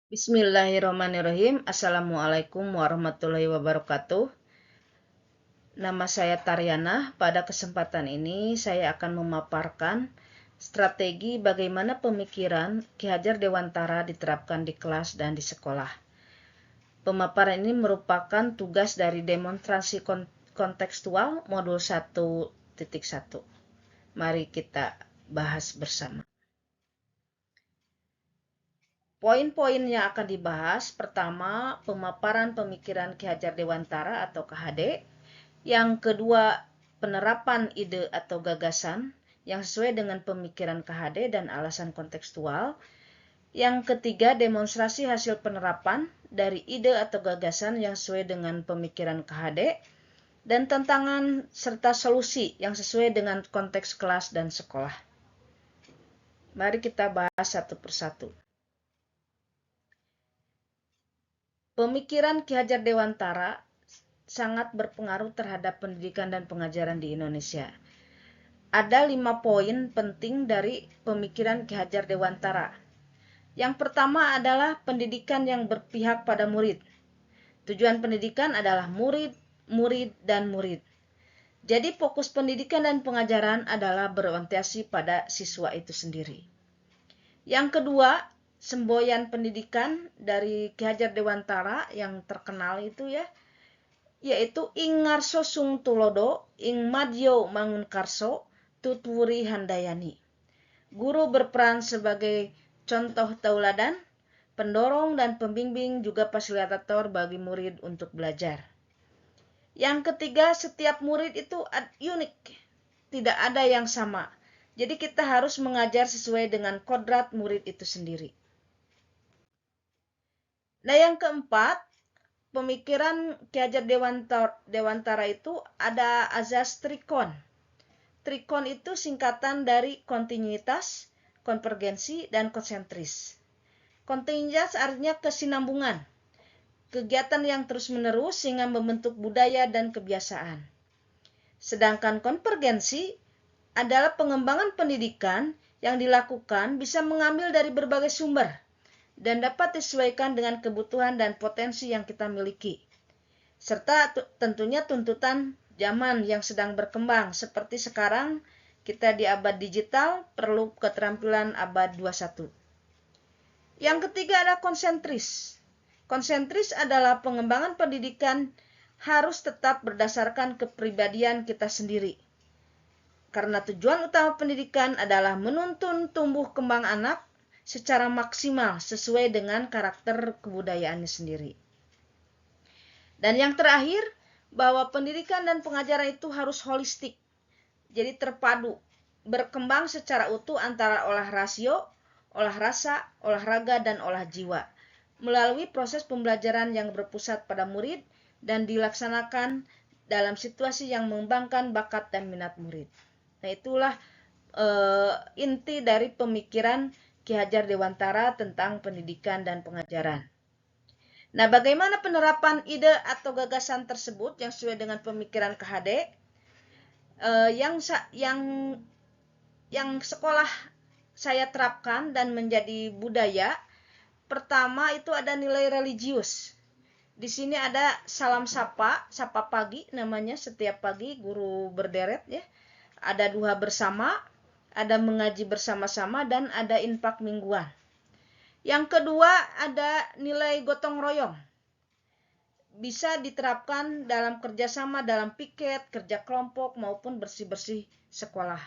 Bismillahirrahmanirrahim. Assalamualaikum warahmatullahi wabarakatuh. Nama saya Taryana. Pada kesempatan ini saya akan memaparkan strategi bagaimana pemikiran Ki Hajar Dewantara diterapkan di kelas dan di sekolah. Pemaparan ini merupakan tugas dari demonstrasi kontekstual modul 1.1. Mari kita bahas bersama. Poin-poin yang akan dibahas, pertama, pemaparan pemikiran Ki Hajar Dewantara atau KHD. Yang kedua, penerapan ide atau gagasan yang sesuai dengan pemikiran KHD dan alasan kontekstual. Yang ketiga, demonstrasi hasil penerapan dari ide atau gagasan yang sesuai dengan pemikiran KHD. Dan tantangan serta solusi yang sesuai dengan konteks kelas dan sekolah. Mari kita bahas satu persatu. Pemikiran Ki Hajar Dewantara sangat berpengaruh terhadap pendidikan dan pengajaran di Indonesia. Ada 5 poin penting dari pemikiran Ki Hajar Dewantara. Yang pertama adalah pendidikan yang berpihak pada murid. Tujuan pendidikan adalah murid, dan murid. Jadi fokus pendidikan dan pengajaran adalah berorientasi pada siswa itu sendiri. Yang kedua, semboyan pendidikan dari Ki Hajar Dewantara yang terkenal itu yaitu ing ngarso sung tulodo, ing madyo mangunkarso, tutwuri handayani. Guru berperan sebagai contoh tauladan, pendorong dan pembimbing juga fasilitator bagi murid untuk belajar. Yang ketiga, setiap murid itu unik, tidak ada yang sama. Jadi kita harus mengajar sesuai dengan kodrat murid itu sendiri. Nah, yang keempat, pemikiran Ki Hajar Dewantara itu ada azas trikon. Trikon itu singkatan dari kontinuitas, konvergensi, dan konsentris. Kontinuitas artinya kesinambungan, kegiatan yang terus-menerus sehingga membentuk budaya dan kebiasaan. Sedangkan konvergensi adalah pengembangan pendidikan yang dilakukan bisa mengambil dari berbagai sumber dan dapat disesuaikan dengan kebutuhan dan potensi yang kita miliki. Serta tentunya tuntutan zaman yang sedang berkembang, seperti sekarang kita di abad digital perlu keterampilan abad 21. Yang ketiga adalah konsentris. Konsentris adalah pengembangan pendidikan harus tetap berdasarkan kepribadian kita sendiri. Karena tujuan utama pendidikan adalah menuntun tumbuh kembang anak secara maksimal sesuai dengan karakter kebudayaannya sendiri. Dan yang terakhir, bahwa pendidikan dan pengajaran itu harus holistik. Jadi terpadu, berkembang secara utuh antara olah rasio, olah rasa, olahraga, dan olah jiwa. Melalui proses pembelajaran yang berpusat pada murid dan dilaksanakan dalam situasi yang mengembangkan bakat dan minat murid. Nah, itulah inti dari pemikiran Ki Hajar Dewantara tentang pendidikan dan pengajaran. Nah, bagaimana penerapan ide atau gagasan tersebut yang sesuai dengan pemikiran KHD? Yang sekolah saya terapkan dan menjadi budaya, pertama itu ada nilai religius. Di sini ada salam sapa pagi namanya, setiap pagi guru berderet ya. Ada duha bersama, ada mengaji bersama-sama, dan ada infak mingguan. Yang kedua ada nilai gotong royong. Bisa diterapkan dalam kerjasama dalam piket, kerja kelompok, maupun bersih-bersih sekolah.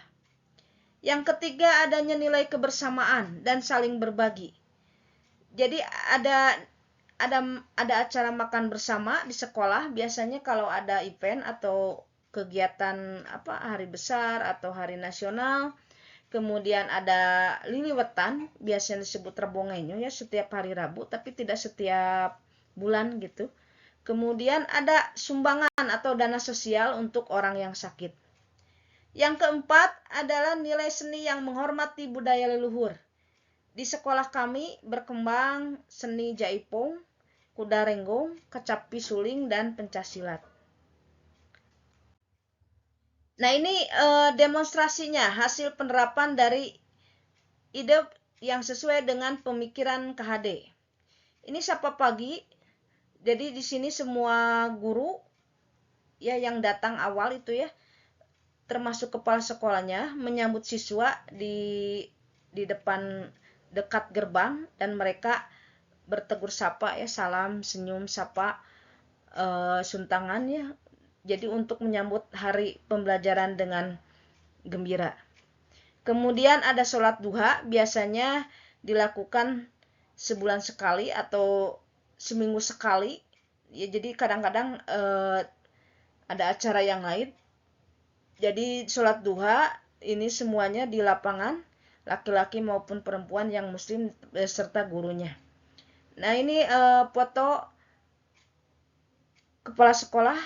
Yang ketiga adanya nilai kebersamaan dan saling berbagi. Jadi ada acara makan bersama di sekolah, biasanya kalau ada event atau kegiatan hari besar atau hari nasional. Kemudian ada liliwetan, biasanya disebut rebongenyo ya, setiap hari Rabu tapi tidak setiap bulan gitu. Kemudian ada sumbangan atau dana sosial untuk orang yang sakit. Yang keempat adalah nilai seni yang menghormati budaya leluhur. Di sekolah kami berkembang seni jaipong, kuda renggong, kecapi suling, dan pencaksilat. Nah, ini demonstrasinya, hasil penerapan dari ide yang sesuai dengan pemikiran KHD. Ini sapa pagi. Jadi di sini semua guru ya yang datang awal itu ya, termasuk kepala sekolahnya, menyambut siswa di depan dekat gerbang, dan mereka bertegur sapa ya, salam, senyum, sapa, suntangan ya. Jadi untuk menyambut hari pembelajaran dengan gembira. Kemudian ada sholat duha, biasanya dilakukan sebulan sekali atau seminggu sekali. Ya, jadi kadang-kadang ada acara yang lain. Jadi sholat duha ini semuanya di lapangan, laki-laki maupun perempuan yang muslim serta gurunya. Nah, ini foto kepala sekolah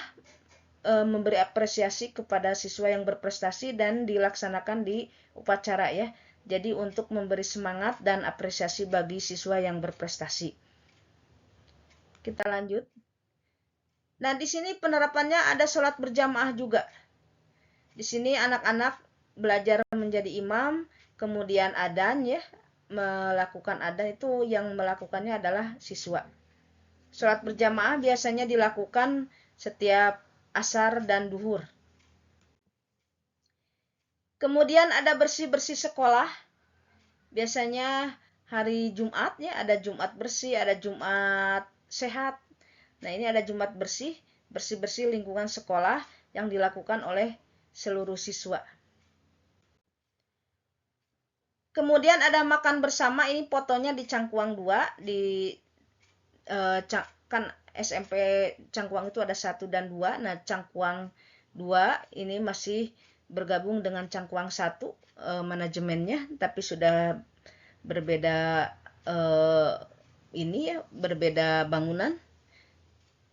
memberi apresiasi kepada siswa yang berprestasi dan dilaksanakan di upacara ya. Jadi untuk memberi semangat dan apresiasi bagi siswa yang berprestasi. Kita lanjut. Nah, di sini penerapannya ada sholat berjamaah juga. Di sini anak-anak belajar menjadi imam, kemudian adzan ya, melakukan adzan itu yang melakukannya adalah siswa. Sholat berjamaah biasanya dilakukan setiap asar dan duhur. Kemudian ada bersih-bersih sekolah. Biasanya hari Jumat ya, ada Jumat bersih, ada Jumat sehat. Nah, ini ada Jumat bersih, bersih-bersih lingkungan sekolah yang dilakukan oleh seluruh siswa. Kemudian ada makan bersama, ini fotonya di Cangkuang 2, di kan SMP Cangkuang itu ada 1 dan 2. Nah, Cangkuang 2 ini masih bergabung dengan Cangkuang 1 manajemennya, tapi sudah berbeda ini ya, berbeda bangunan.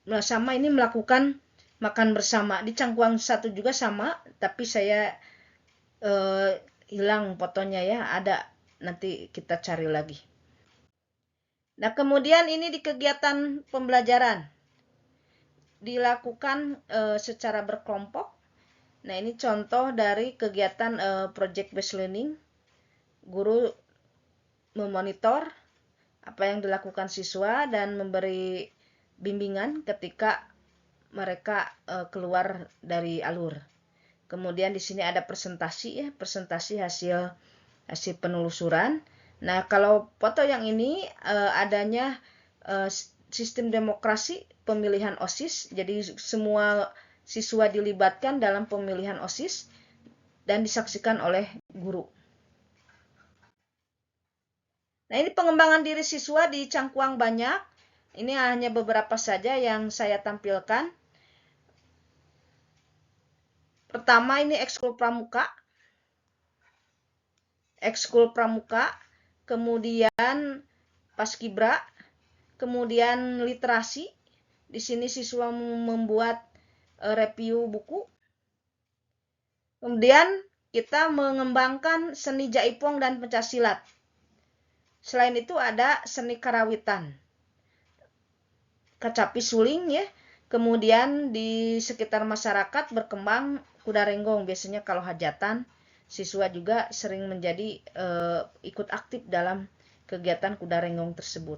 Nah, sama ini melakukan makan bersama. Di Cangkuang 1 juga sama, tapi saya hilang fotonya ya, ada, nanti kita cari lagi. Nah, kemudian ini di kegiatan pembelajaran dilakukan secara berkelompok. Nah, ini contoh dari kegiatan project based learning. Guru memonitor apa yang dilakukan siswa dan memberi bimbingan ketika mereka keluar dari alur. Kemudian di sini ada presentasi ya, presentasi hasil penelusuran. Nah, kalau foto yang ini adanya sistem demokrasi pemilihan OSIS. Jadi semua siswa dilibatkan dalam pemilihan OSIS dan disaksikan oleh guru. Nah, ini pengembangan diri siswa di Cangkuang banyak. Ini hanya beberapa saja yang saya tampilkan. Pertama, ini ekskul pramuka. Kemudian paskibra, kemudian literasi. Di sini siswa membuat review buku. Kemudian kita mengembangkan seni jaipong dan pencaksilat. Selain itu ada seni karawitan, kecapi suling ya. Kemudian di sekitar masyarakat berkembang kuda renggong. Biasanya kalau hajatan, siswa juga sering menjadi ikut aktif dalam kegiatan kuda renggong tersebut.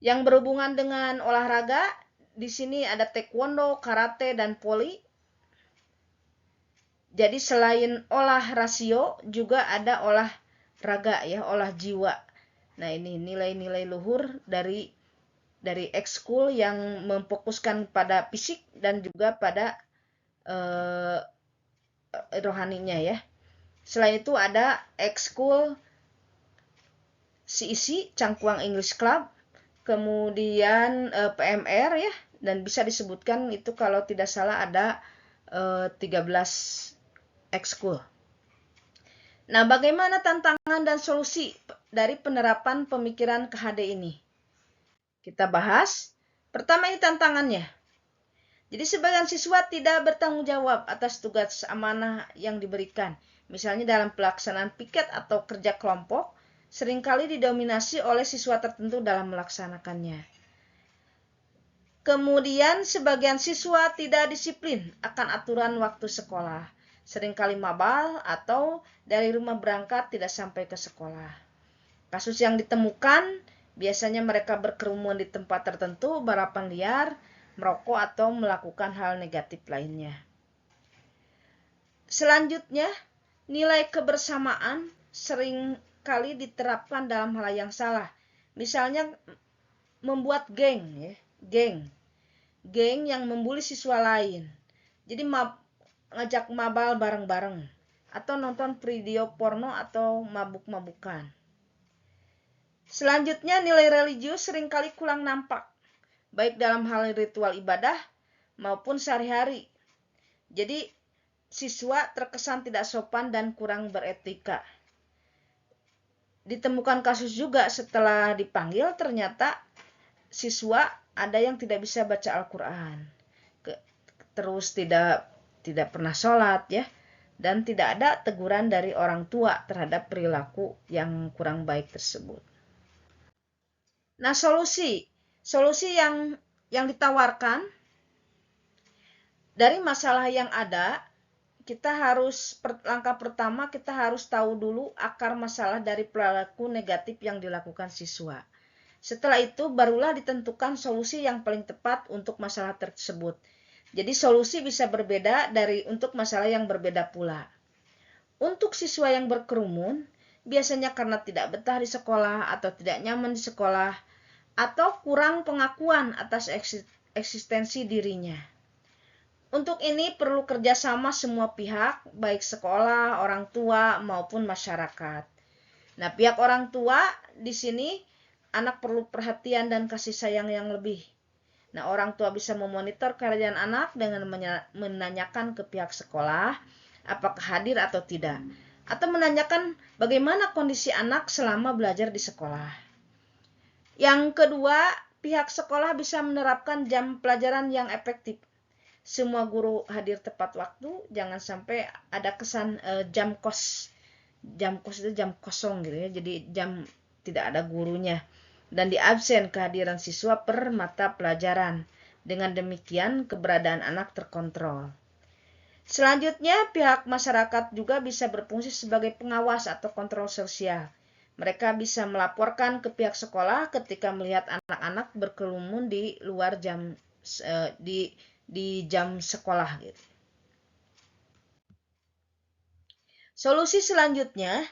Yang berhubungan dengan olahraga, di sini ada taekwondo, karate, dan voli. Jadi selain olah rasio, juga ada olah raga ya, olah jiwa. Nah, ini nilai-nilai luhur dari ekskul yang memfokuskan pada fisik dan juga pada rohaninya ya. Selain itu ada ekskul CEC, Cangkuang English Club, kemudian PMR ya, dan bisa disebutkan itu kalau tidak salah ada 13 ekskul. Nah, bagaimana tantangan dan solusi dari penerapan pemikiran KHD ini? Kita bahas. Pertama, ini tantangannya. Jadi sebagian siswa tidak bertanggung jawab atas tugas amanah yang diberikan. Misalnya dalam pelaksanaan piket atau kerja kelompok, seringkali didominasi oleh siswa tertentu dalam melaksanakannya. Kemudian sebagian siswa tidak disiplin akan aturan waktu sekolah. Seringkali mabal atau dari rumah berangkat tidak sampai ke sekolah. Kasus yang ditemukan biasanya mereka berkerumun di tempat tertentu, balapan liar, merokok atau melakukan hal negatif lainnya. Selanjutnya, nilai kebersamaan sering kali diterapkan dalam hal yang salah. Misalnya membuat geng yang membuli siswa lain. Jadi ngajak mabal bareng-bareng atau nonton video porno atau mabuk-mabukan. Selanjutnya, nilai religius seringkali kurang nampak, baik dalam hal ritual ibadah maupun sehari-hari. Jadi, siswa terkesan tidak sopan dan kurang beretika. Ditemukan kasus juga setelah dipanggil, ternyata siswa ada yang tidak bisa baca Al-Quran, terus tidak pernah sholat ya, dan tidak ada teguran dari orang tua terhadap perilaku yang kurang baik tersebut. Nah, solusi yang ditawarkan dari masalah yang ada, langkah pertama kita harus tahu dulu akar masalah dari perilaku negatif yang dilakukan siswa. Setelah itu barulah ditentukan solusi yang paling tepat untuk masalah tersebut. Jadi solusi bisa berbeda untuk masalah yang berbeda pula. Untuk siswa yang berkerumun, biasanya karena tidak betah di sekolah atau tidak nyaman di sekolah, atau kurang pengakuan atas eksistensi dirinya. Untuk ini perlu kerjasama semua pihak, baik sekolah, orang tua, maupun masyarakat. Nah, pihak orang tua di sini, anak perlu perhatian dan kasih sayang yang lebih. Nah, orang tua bisa memonitor kehadiran anak dengan menanyakan ke pihak sekolah apakah hadir atau tidak, atau menanyakan bagaimana kondisi anak selama belajar di sekolah. Yang kedua, pihak sekolah bisa menerapkan jam pelajaran yang efektif. Semua guru hadir tepat waktu, jangan sampai ada kesan jam kos itu jam kosong gitu ya, jadi jam tidak ada gurunya, dan diabsen kehadiran siswa per mata pelajaran. Dengan demikian keberadaan anak terkontrol. Selanjutnya, pihak masyarakat juga bisa berfungsi sebagai pengawas atau kontrol sosial. Mereka bisa melaporkan ke pihak sekolah ketika melihat anak-anak berkerumun di luar jam di jam sekolah gitu. Solusi selanjutnya,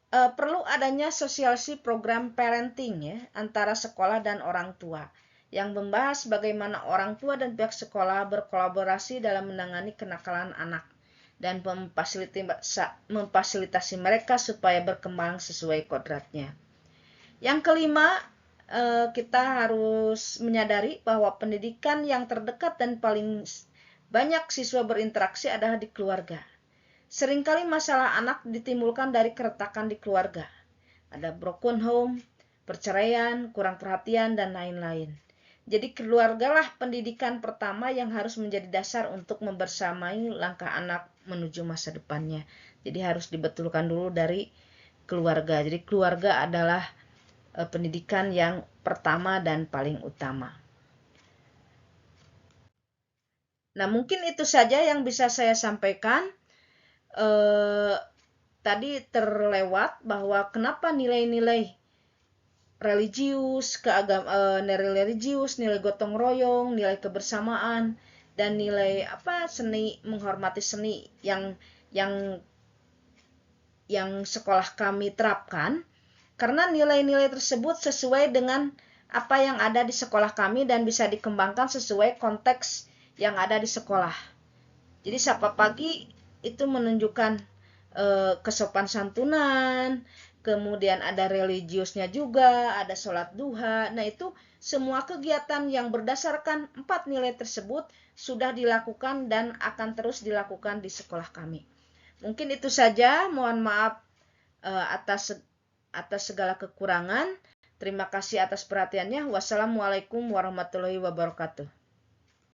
perlu adanya sosialisasi program parenting ya antara sekolah dan orang tua yang membahas bagaimana orang tua dan pihak sekolah berkolaborasi dalam menangani kenakalan anak dan memfasilitasi mereka supaya berkembang sesuai kodratnya. Yang kelima, kita harus menyadari bahwa pendidikan yang terdekat dan paling banyak siswa berinteraksi adalah di keluarga. Seringkali masalah anak ditimbulkan dari keretakan di keluarga. Ada broken home, perceraian, kurang perhatian, dan lain-lain. Jadi keluargalah pendidikan pertama yang harus menjadi dasar untuk membersamai langkah anak menuju masa depannya. Jadi harus dibetulkan dulu dari keluarga. Jadi keluarga adalah pendidikan yang pertama dan paling utama. Nah, mungkin itu saja yang bisa saya sampaikan. Tadi terlewat bahwa kenapa nilai-nilai religius, nilai religius, nilai gotong royong, nilai kebersamaan, dan nilai seni, menghormati seni yang sekolah kami terapkan, karena nilai-nilai tersebut sesuai dengan apa yang ada di sekolah kami dan bisa dikembangkan sesuai konteks yang ada di sekolah. Jadi sapa pagi itu menunjukkan kesopan santunan, kemudian ada religiusnya juga, ada sholat duha. Nah, itu semua kegiatan yang berdasarkan 4 nilai tersebut sudah dilakukan dan akan terus dilakukan di sekolah kami. Mungkin itu saja, mohon maaf atas segala kekurangan. Terima kasih atas perhatiannya. Wassalamualaikum warahmatullahi wabarakatuh.